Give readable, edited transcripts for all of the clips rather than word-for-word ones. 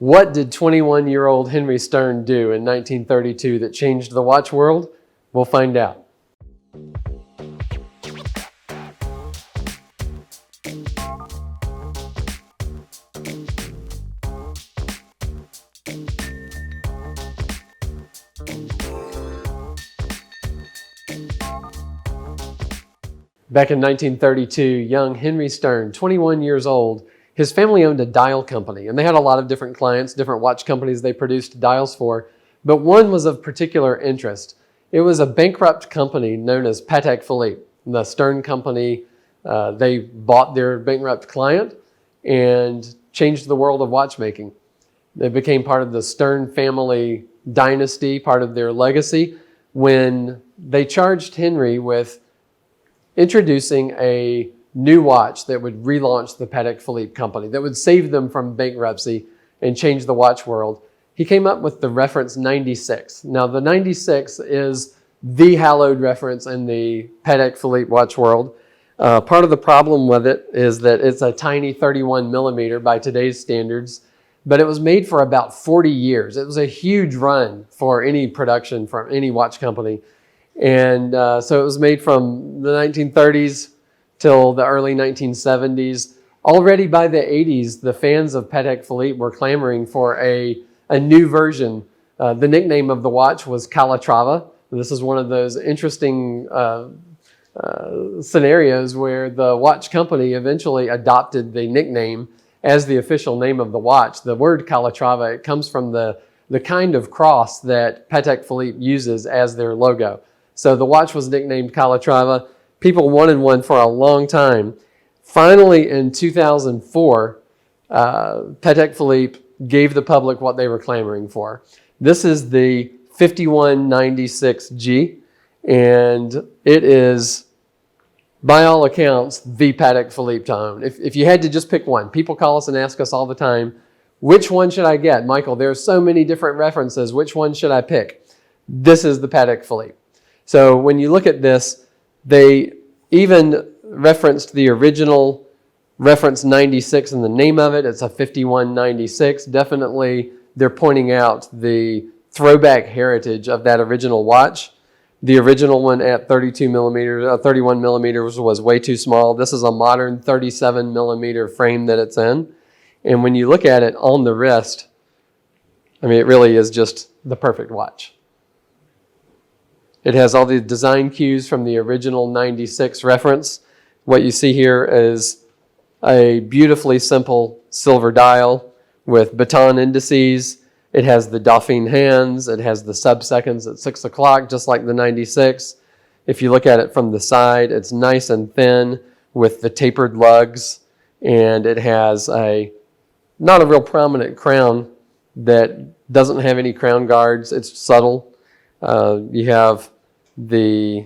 What did 21-year-old Henry Stern do in 1932 that changed the watch world? We'll find out. Back in 1932, young Henry Stern, 21 years old, his family owned a dial company, and they had a lot of different clients, different watch companies they produced dials for, but one was of particular interest. It was a bankrupt company known as Patek Philippe. The Stern company, they bought their bankrupt client and changed the world of watchmaking. They became part of the Stern family dynasty, part of their legacy, when they charged Henry with introducing a new watch that would relaunch the Patek Philippe company, that would save them from bankruptcy and change the watch world. He came up with the reference 96. Now the 96 is the hallowed reference in the Patek Philippe watch world. Part of the problem with it is that it's a tiny 31 millimeter by today's standards, but it was made for about 40 years. It was a huge run for any production from any watch company. And so it was made from the 1930s till the early 1970s. Already by the 80s, the fans of Patek Philippe were clamoring for a new version. The nickname of the watch was Calatrava. This is one of those interesting scenarios where the watch company eventually adopted the nickname as the official name of the watch. The word Calatrava, it comes from the kind of cross that Patek Philippe uses as their logo. So the watch was nicknamed Calatrava. People wanted one for a long time. Finally, in 2004, Patek Philippe gave the public what they were clamoring for. This is the 5196G, and it is, by all accounts, the Patek Philippe to own. If you had to just pick one, people call us and ask us all the time, which one should I get? Michael, there's so many different references. Which one should I pick? This is the Patek Philippe. So when you look at this, they even referenced the original reference 96 in the name of it. It's a 5196. Definitely, they're pointing out the throwback heritage of that original watch. The original one at 31 millimeters was way too small. This is a modern 37 millimeter frame that it's in. And when you look at it on the wrist, I mean, it really is just the perfect watch. It has all the design cues from the original 96 reference. What you see here is a beautifully simple silver dial with baton indices. It has the Dauphine hands. It has the sub-seconds at 6 o'clock, just like the 96. If you look at it from the side, it's nice and thin with the tapered lugs. And it has not a real prominent crown that doesn't have any crown guards. It's subtle. You have the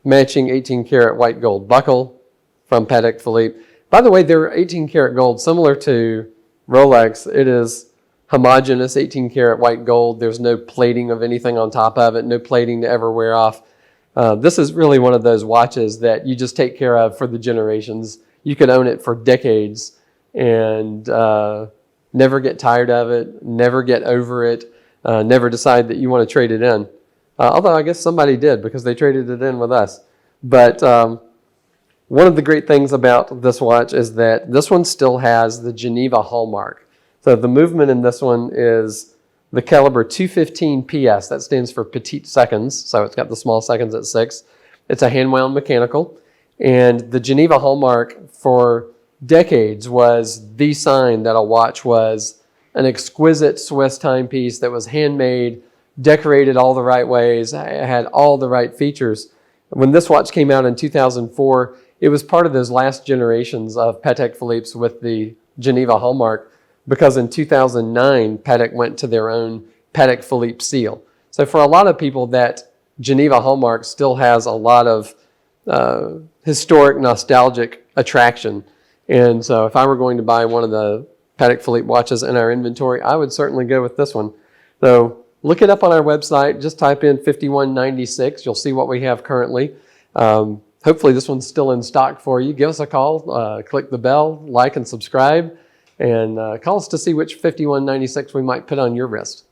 matching 18 karat white gold buckle from Patek Philippe. By the way, they're 18 karat gold, similar to Rolex. It is homogeneous 18 karat white gold. There's no plating of anything on top of it, no plating to ever wear off. This is really one of those watches that you just take care of for the generations. You could own it for decades and never get tired of it, never get over it, never decide that you want to trade it in. Although I guess somebody did because they traded it in with us. But one of the great things about this watch is that this one still has the Geneva hallmark. So the movement in this one is the caliber 215 PS. That stands for petite seconds. So it's got the small seconds at 6. It's a hand-wound mechanical. And the Geneva hallmark for decades was the sign that a watch was an exquisite Swiss timepiece that was handmade, decorated all the right ways, had all the right features. When this watch came out in 2004, it was part of those last generations of Patek Philippe's with the Geneva hallmark, because in 2009, Patek went to their own Patek Philippe seal. So for a lot of people, that Geneva hallmark still has a lot of historic, nostalgic attraction. And so if I were going to buy one of the Patek Philippe watches in our inventory, I would certainly go with this one. So look it up on our website. Just type in 5196. You'll see what we have currently. Hopefully this one's still in stock for you. Give us a call, click the bell, like and subscribe. And call us to see which 5196 we might put on your wrist.